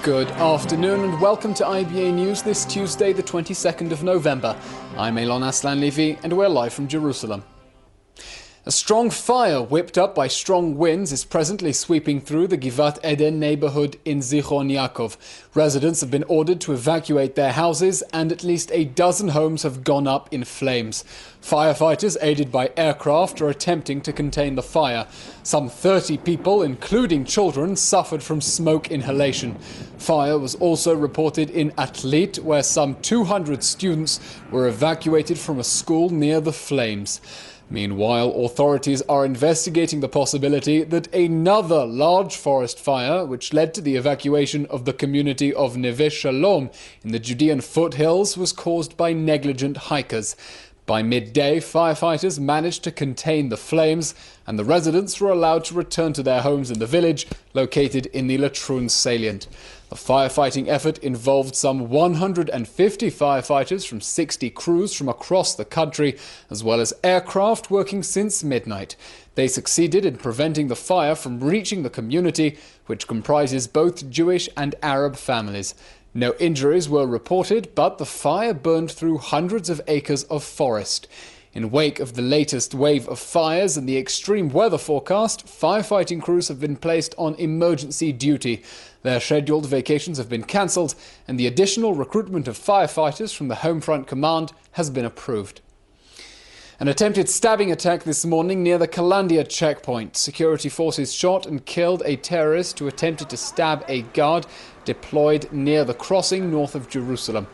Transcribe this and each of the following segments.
Good afternoon and welcome to IBA News this Tuesday, the 22nd of November. I'm Elon Aslan-Levy and we're live from Jerusalem. A strong fire whipped up by strong winds is presently sweeping through the Givat Eden neighborhood in Zichron Yaakov. Residents have been ordered to evacuate their houses and at least a dozen homes have gone up in flames. Firefighters, aided by aircraft, are attempting to contain the fire. Some 30 people, including children, suffered from smoke inhalation. Fire was also reported in Atlit, where some 200 students were evacuated from a school near the flames. Meanwhile, authorities are investigating the possibility that another large forest fire, which led to the evacuation of the community of Neve Shalom in the Judean foothills, was caused by negligent hikers. By midday, firefighters managed to contain the flames, and the residents were allowed to return to their homes in the village, located in the Latrun salient. The firefighting effort involved some 150 firefighters from 60 crews from across the country, as well as aircraft working since midnight. They succeeded in preventing the fire from reaching the community, which comprises both Jewish and Arab families. No injuries were reported, but the fire burned through hundreds of acres of forest. In wake of the latest wave of fires and the extreme weather forecast, firefighting crews have been placed on emergency duty. Their scheduled vacations have been cancelled, and the additional recruitment of firefighters from the Homefront Command has been approved. An attempted stabbing attack this morning near the Kalandia checkpoint. Security forces shot and killed a terrorist who attempted to stab a guard deployed near the crossing north of Jerusalem.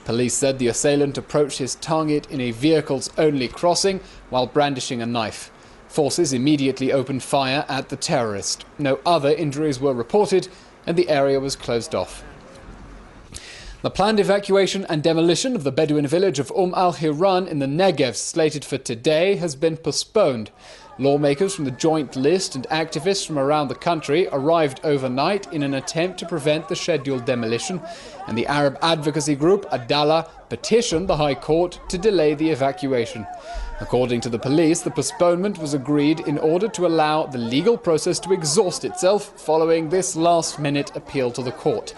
Police said the assailant approached his target in a vehicles-only crossing while brandishing a knife. Forces immediately opened fire at the terrorist. No other injuries were reported, and the area was closed off. The planned evacuation and demolition of the Bedouin village of al-Hiran in the Negev, slated for today, has been postponed. Lawmakers from the Joint List and activists from around the country arrived overnight in an attempt to prevent the scheduled demolition, and the Arab advocacy group Adalah petitioned the High Court to delay the evacuation. According to the police, the postponement was agreed in order to allow the legal process to exhaust itself following this last-minute appeal to the court.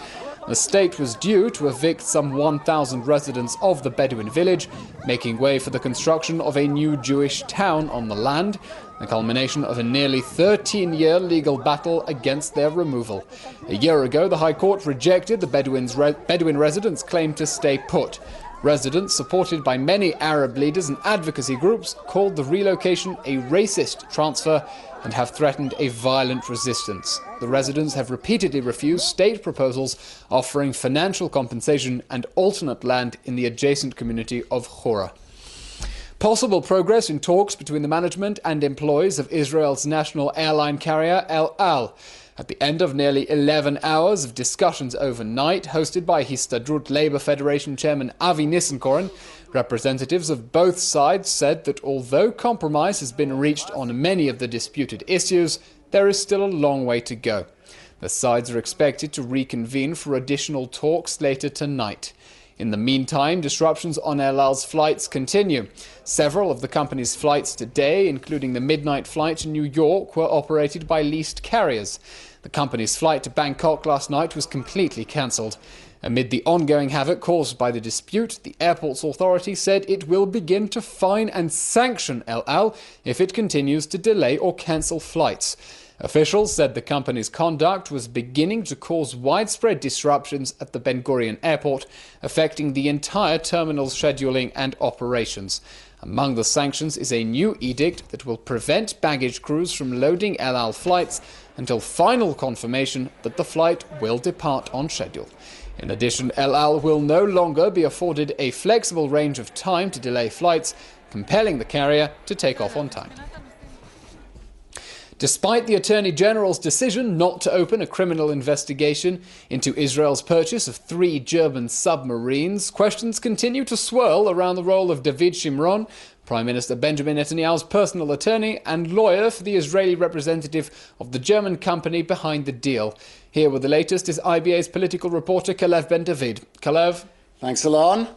The state was due to evict some 1,000 residents of the Bedouin village, making way for the construction of a new Jewish town on the land, the culmination of a nearly 13-year legal battle against their removal. A year ago, the High Court rejected the Bedouin residents' claim to stay put. Residents, supported by many Arab leaders and advocacy groups, called the relocation a racist transfer and have threatened a violent resistance. The residents have repeatedly refused state proposals offering financial compensation and alternate land in the adjacent community of Chora. Possible progress in talks between the management and employees of Israel's national airline carrier El Al. At the end of nearly 11 hours of discussions overnight, hosted by Histadrut Labour Federation Chairman Avi Nissenkorn, representatives of both sides said that although compromise has been reached on many of the disputed issues, there is still a long way to go. The sides are expected to reconvene for additional talks later tonight. In the meantime, disruptions on El Al's flights continue. Several of the company's flights today, including the midnight flight to New York, were operated by leased carriers. The company's flight to Bangkok last night was completely cancelled. Amid the ongoing havoc caused by the dispute, the airport's authority said it will begin to fine and sanction El Al if it continues to delay or cancel flights. Officials said the company's conduct was beginning to cause widespread disruptions at the Ben Gurion airport, affecting the entire terminal's scheduling and operations. Among the sanctions is a new edict that will prevent baggage crews from loading El Al flights until final confirmation that the flight will depart on schedule. In addition, El Al will no longer be afforded a flexible range of time to delay flights, compelling the carrier to take off on time. Despite the Attorney General's decision not to open a criminal investigation into Israel's purchase of 3 German submarines, questions continue to swirl around the role of David Shimron, Prime Minister Benjamin Netanyahu's personal attorney and lawyer for the Israeli representative of the German company behind the deal. Here with the latest is IBA's political reporter Kalev Ben David. Kalev. Thanks, Alon.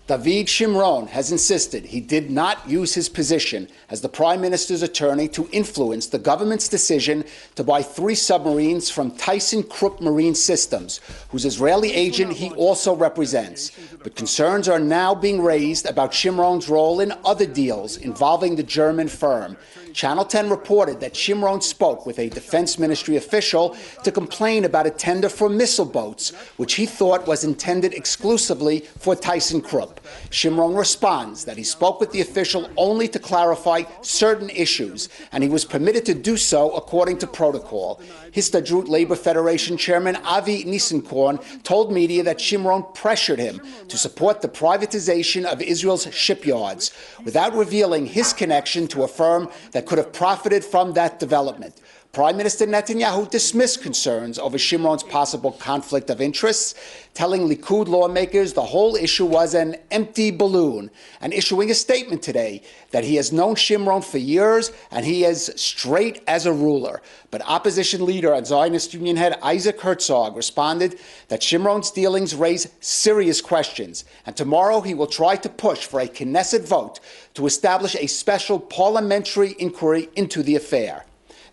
David Shimron has insisted he did not use his position as the Prime Minister's attorney to influence the government's decision to buy 3 submarines from ThyssenKrupp Marine Systems, whose Israeli agent he also represents. But concerns are now being raised about Shimron's role in other deals involving the German firm. Channel 10 reported that Shimron spoke with a Defense Ministry official to complain about a tender for missile boats, which he thought was intended exclusively for ThyssenKrupp. Shimron responds that he spoke with the official only to clarify certain issues, and he was permitted to do so according to protocol. Histadrut Labor Federation Chairman Avi Nissenkorn told media that Shimron pressured him to support the privatization of Israel's shipyards, without revealing his connection to a firm that could have profited from that development. Prime Minister Netanyahu dismissed concerns over Shimron's possible conflict of interests, telling Likud lawmakers the whole issue was an empty balloon, and issuing a statement today that he has known Shimron for years and he is straight as a ruler. But opposition leader and Zionist Union head Isaac Herzog responded that Shimron's dealings raise serious questions, and tomorrow he will try to push for a Knesset vote to establish a special parliamentary inquiry into the affair.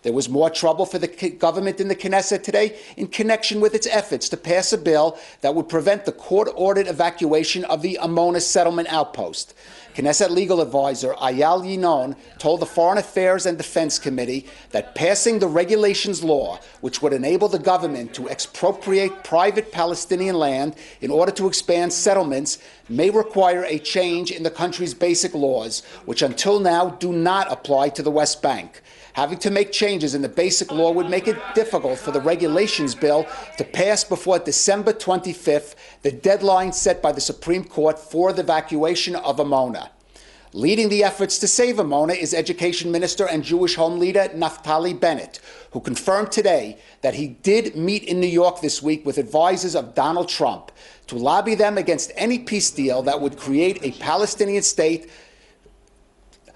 There was more trouble for the government in the Knesset today in connection with its efforts to pass a bill that would prevent the court-ordered evacuation of the Amona settlement outpost. Knesset legal advisor Ayal Yinon told the Foreign Affairs and Defense Committee that passing the regulations law, which would enable the government to expropriate private Palestinian land in order to expand settlements, may require a change in the country's basic laws, which until now do not apply to the West Bank. Having to make changes in the basic law would make it difficult for the regulations bill to pass before December 25th, the deadline set by the Supreme Court for the evacuation of Amona. Leading the efforts to save Amona is Education Minister and Jewish Home Leader Naftali Bennett, who confirmed today that he did meet in New York this week with advisors of Donald Trump to lobby them against any peace deal that would create a Palestinian state.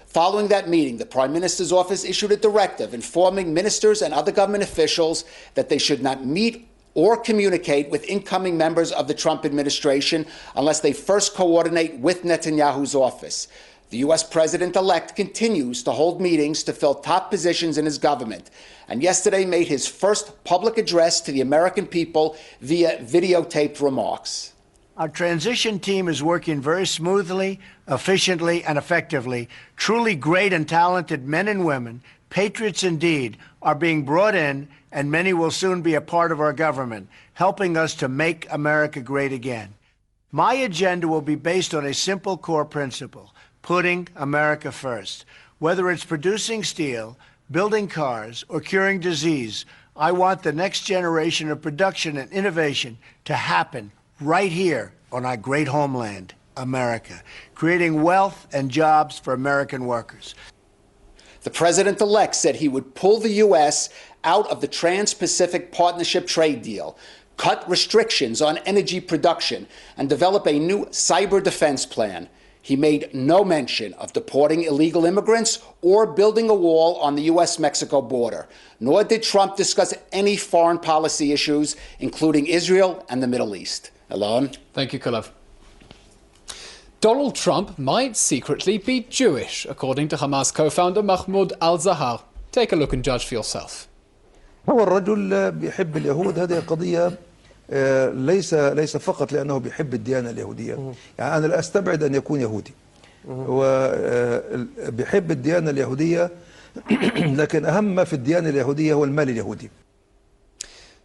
Following that meeting, the Prime Minister's office issued a directive informing ministers and other government officials that they should not meet or communicate with incoming members of the Trump administration unless they first coordinate with Netanyahu's office. The U.S. president-elect continues to hold meetings to fill top positions in his government, and yesterday made his first public address to the American people via videotaped remarks. Our transition team is working very smoothly, efficiently, and effectively. Truly great and talented men and women, patriots indeed, are being brought in, and many will soon be a part of our government, helping us to make America great again. My agenda will be based on a simple core principle: putting America first. Whether it's producing steel, building cars, or curing disease, I want the next generation of production and innovation to happen right here on our great homeland, America, creating wealth and jobs for American workers. The president-elect said he would pull the U.S. out of the Trans-Pacific Partnership trade deal, cut restrictions on energy production, and develop a new cyber defense plan. He made no mention of deporting illegal immigrants or building a wall on the U.S.-Mexico border, nor did Trump discuss any foreign policy issues, including Israel and the Middle East. Alon? Thank you, Kalev. Donald Trump might secretly be Jewish, according to Hamas co-founder Mahmoud al-Zahar. Take a look and judge for yourself. هو الرجل بيحب اليهود. هذه قضية ليس فقط لأنه بيحب الديانة اليهودية. يعني أنا لا أستبعد أن يكون يهودي. وبيحب الديانة اليهودية، لكن أهم ما في الديانة اليهودية هو المال اليهودي.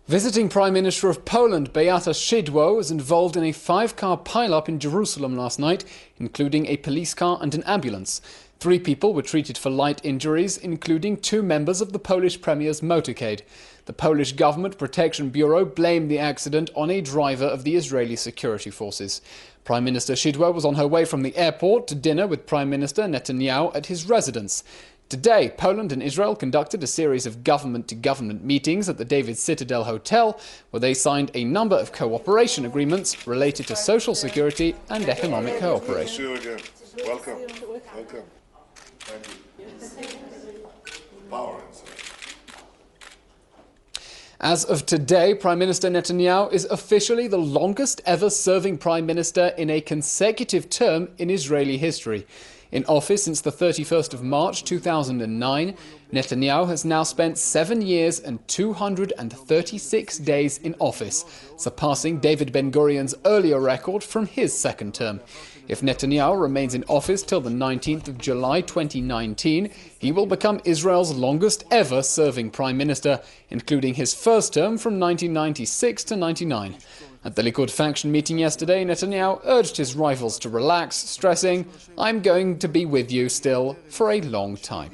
Visiting Prime Minister of Poland, Beata Szydło, was involved in a 5-car pile-up in Jerusalem last night, including a police car and an ambulance. 3 people were treated for light injuries, including 2 members of the Polish Premier's motorcade. The Polish Government Protection Bureau blamed the accident on a driver of the Israeli security forces. Prime Minister Szydło was on her way from the airport to dinner with Prime Minister Netanyahu at his residence. Today, Poland and Israel conducted a series of government-to-government meetings at the David Citadel Hotel, where they signed a number of cooperation agreements related to social security and economic cooperation. Welcome. Welcome. Thank you. Power. As of today, Prime Minister Netanyahu is officially the longest ever serving Prime Minister in a consecutive term in Israeli history. In office since the 31st of March 2009, Netanyahu has now spent 7 years and 236 days in office, surpassing David Ben-Gurion's earlier record from his second term. If Netanyahu remains in office till the 19th of July 2019, he will become Israel's longest ever serving prime minister, including his first term from 1996 to 99. At the Likud faction meeting yesterday, Netanyahu urged his rivals to relax, stressing, "I'm going to be with you still for a long time."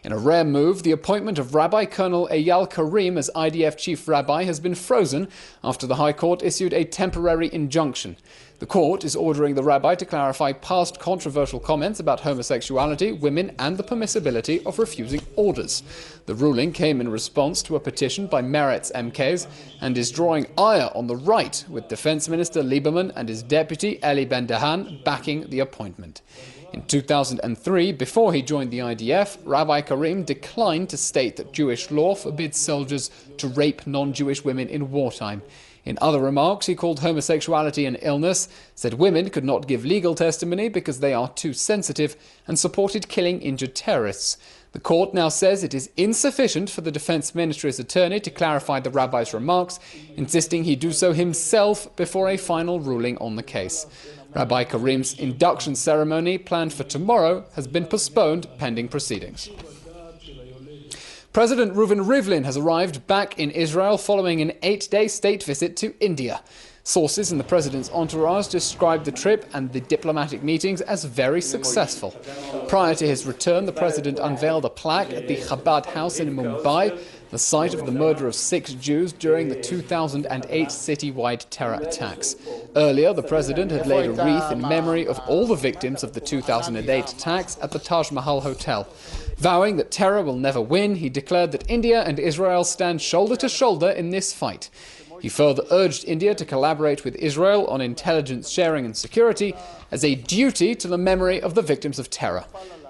In a rare move, the appointment of Rabbi Colonel Eyal Karim as IDF chief rabbi has been frozen after the High Court issued a temporary injunction. The court is ordering the rabbi to clarify past controversial comments about homosexuality, women, and the permissibility of refusing orders. The ruling came in response to a petition by Meretz MKs and is drawing ire on the right, with Defense Minister Lieberman and his deputy Eli Ben-Dahan backing the appointment. In 2003, before he joined the IDF, Rabbi Karim declined to state that Jewish law forbids soldiers to rape non-Jewish women in wartime. In other remarks, he called homosexuality an illness, said women could not give legal testimony because they are too sensitive, and supported killing injured terrorists. The court now says it is insufficient for the Defense Ministry's attorney to clarify the rabbi's remarks, insisting he do so himself before a final ruling on the case. Rabbi Karim's induction ceremony, planned for tomorrow, has been postponed pending proceedings. President Reuven Rivlin has arrived back in Israel following an 8-day state visit to India. Sources in the president's entourage described the trip and the diplomatic meetings as very successful. Prior to his return, the president unveiled a plaque at the Chabad house in Mumbai, the site of the murder of 6 Jews during the 2008 citywide terror attacks. Earlier, the president had laid a wreath in memory of all the victims of the 2008 attacks at the Taj Mahal Hotel. Vowing that terror will never win, he declared that India and Israel stand shoulder to shoulder in this fight. He further urged India to collaborate with Israel on intelligence sharing and security as a duty to the memory of the victims of terror.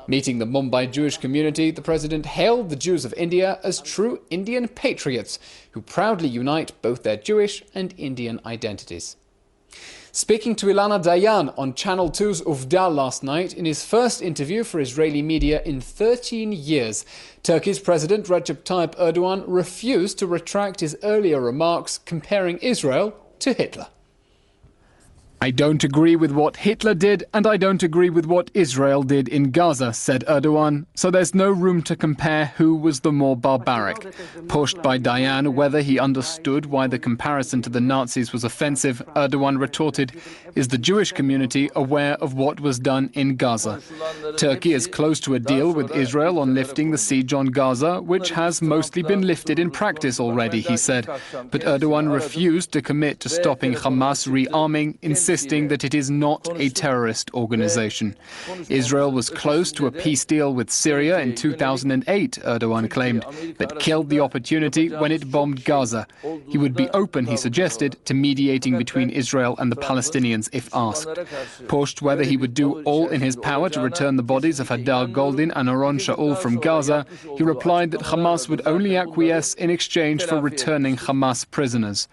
Meeting the Mumbai Jewish community, the president hailed the Jews of India as true Indian patriots who proudly unite both their Jewish and Indian identities. Speaking to Ilana Dayan on Channel 2's Uvda last night, in his first interview for Israeli media in 13 years, Turkey's President Recep Tayyip Erdogan refused to retract his earlier remarks comparing Israel to Hitler. "I don't agree with what Hitler did, and I don't agree with what Israel did in Gaza," said Erdogan, so there's no room to compare who was the more barbaric. Pushed by Dayan whether he understood why the comparison to the Nazis was offensive, Erdogan retorted, "Is the Jewish community aware of what was done in Gaza?" Turkey is close to a deal with Israel on lifting the siege on Gaza, which has mostly been lifted in practice already, he said. But Erdogan refused to commit to stopping Hamas rearming, insisting that it is not a terrorist organization. Israel was close to a peace deal with Syria in 2008, Erdogan claimed, but killed the opportunity when it bombed Gaza. He would be open, he suggested, to mediating between Israel and the Palestinians if asked. Pushed whether he would do all in his power to return the bodies of Hadar Goldin and Oron Shaul from Gaza, he replied that Hamas would only acquiesce in exchange for returning Hamas prisoners.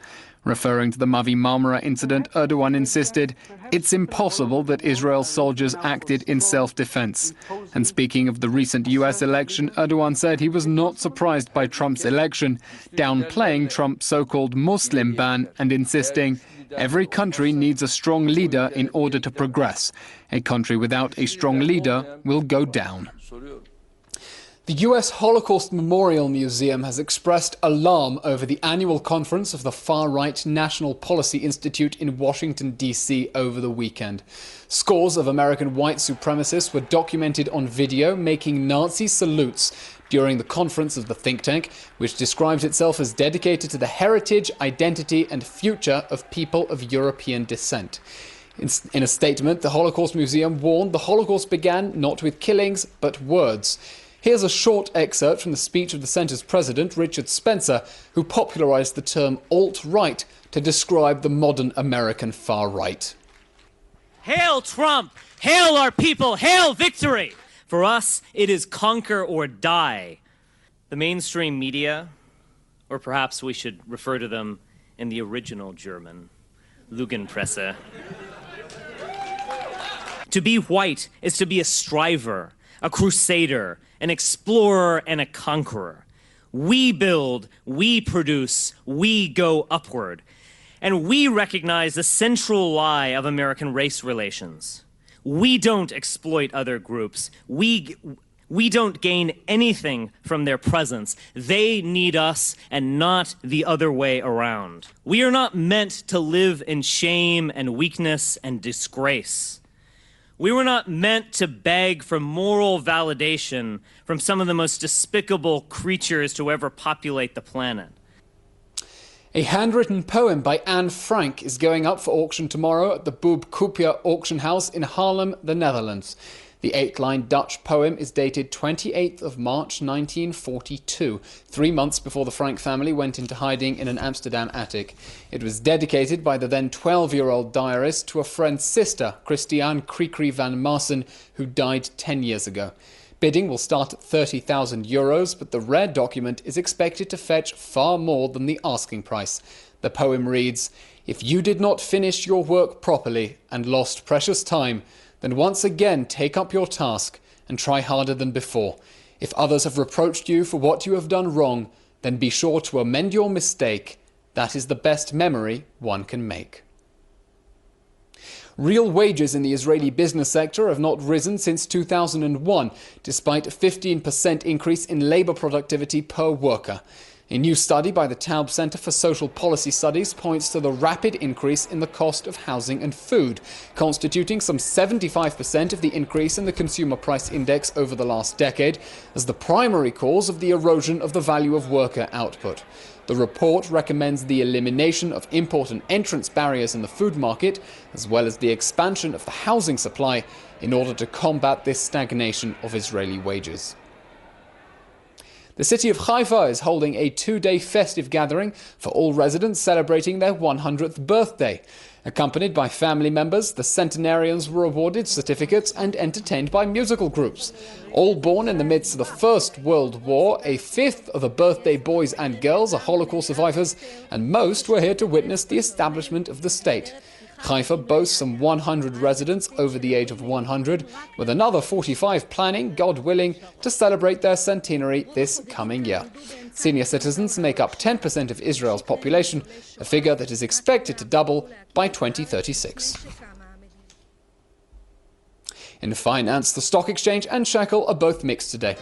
Referring to the Mavi Marmara incident, Erdogan insisted, "It's impossible that Israel's soldiers acted in self-defense." And speaking of the recent US election, Erdogan said he was not surprised by Trump's election, downplaying Trump's so-called Muslim ban and insisting, "Every country needs a strong leader in order to progress. A country without a strong leader will go down." The US Holocaust Memorial Museum has expressed alarm over the annual conference of the far-right National Policy Institute in Washington, D.C. over the weekend. Scores of American white supremacists were documented on video making Nazi salutes during the conference of the think tank, which describes itself as dedicated to the heritage, identity and future of people of European descent. In a statement, the Holocaust Museum warned the Holocaust began not with killings, but words. Here's a short excerpt from the speech of the centre's president, Richard Spencer, who popularized the term alt-right to describe the modern American far-right. Hail Trump! Hail our people! Hail victory! For us, it is conquer or die. The mainstream media, Or perhaps we should refer to them in the original German, Lügenpresse. To be white is to be a striver, a crusader, an explorer, and a conqueror. We build, we produce, we go upward. And we recognize the central lie of American race relations. We don't exploit other groups. We don't gain anything from their presence. They need us and not the other way around. We are not meant to live in shame and weakness and disgrace. We were not meant to beg for moral validation from some of the most despicable creatures to ever populate the planet. A handwritten poem by Anne Frank is going up for auction tomorrow at the Boob Koopje auction house in Haarlem, the Netherlands. The 8-line Dutch poem is dated 28th of March 1942, 3 months before the Frank family went into hiding in an Amsterdam attic. It was dedicated by the then 12-year-old diarist to a friend's sister, Christiane Krikri van Maassen, who died 10 years ago. Bidding will start at €30,000, but the rare document is expected to fetch far more than the asking price. The poem reads, "If you did not finish your work properly and lost precious time, then once again take up your task and try harder than before. If others have reproached you for what you have done wrong, then be sure to amend your mistake. That is the best memory one can make." Real wages in the Israeli business sector have not risen since 2001, despite a 15% increase in labour productivity per worker. A new study by the Taub Center for Social Policy Studies points to the rapid increase in the cost of housing and food, constituting some 75% of the increase in the consumer price index over the last decade, as the primary cause of the erosion of the value of worker output. The report recommends the elimination of import and entrance barriers in the food market, as well as the expansion of the housing supply, in order to combat this stagnation of Israeli wages. The city of Haifa is holding a 2-day festive gathering for all residents celebrating their 100th birthday. Accompanied by family members, the centenarians were awarded certificates and entertained by musical groups. All born in the midst of the First World War, a fifth of the birthday boys and girls are Holocaust survivors, and most were here to witness the establishment of the state. Haifa boasts some 100 residents over the age of 100, with another 45 planning, God willing, to celebrate their centenary this coming year. Senior citizens make up 10% of Israel's population, a figure that is expected to double by 2036. In finance, the stock exchange and shekel are both mixed today.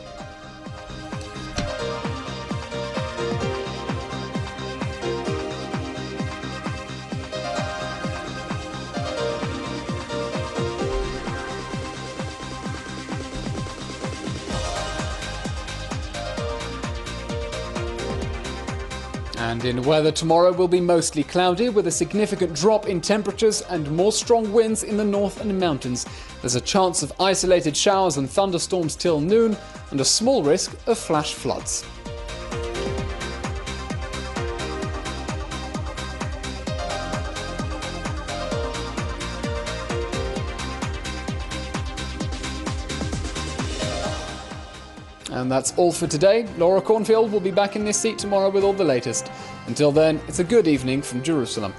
And in weather, tomorrow will be mostly cloudy with a significant drop in temperatures and more strong winds in the north and mountains. There's a chance of isolated showers and thunderstorms till noon and a small risk of flash floods. And that's all for today. Laura Cornfield will be back in this seat tomorrow with all the latest. Until then, it's a good evening from Jerusalem.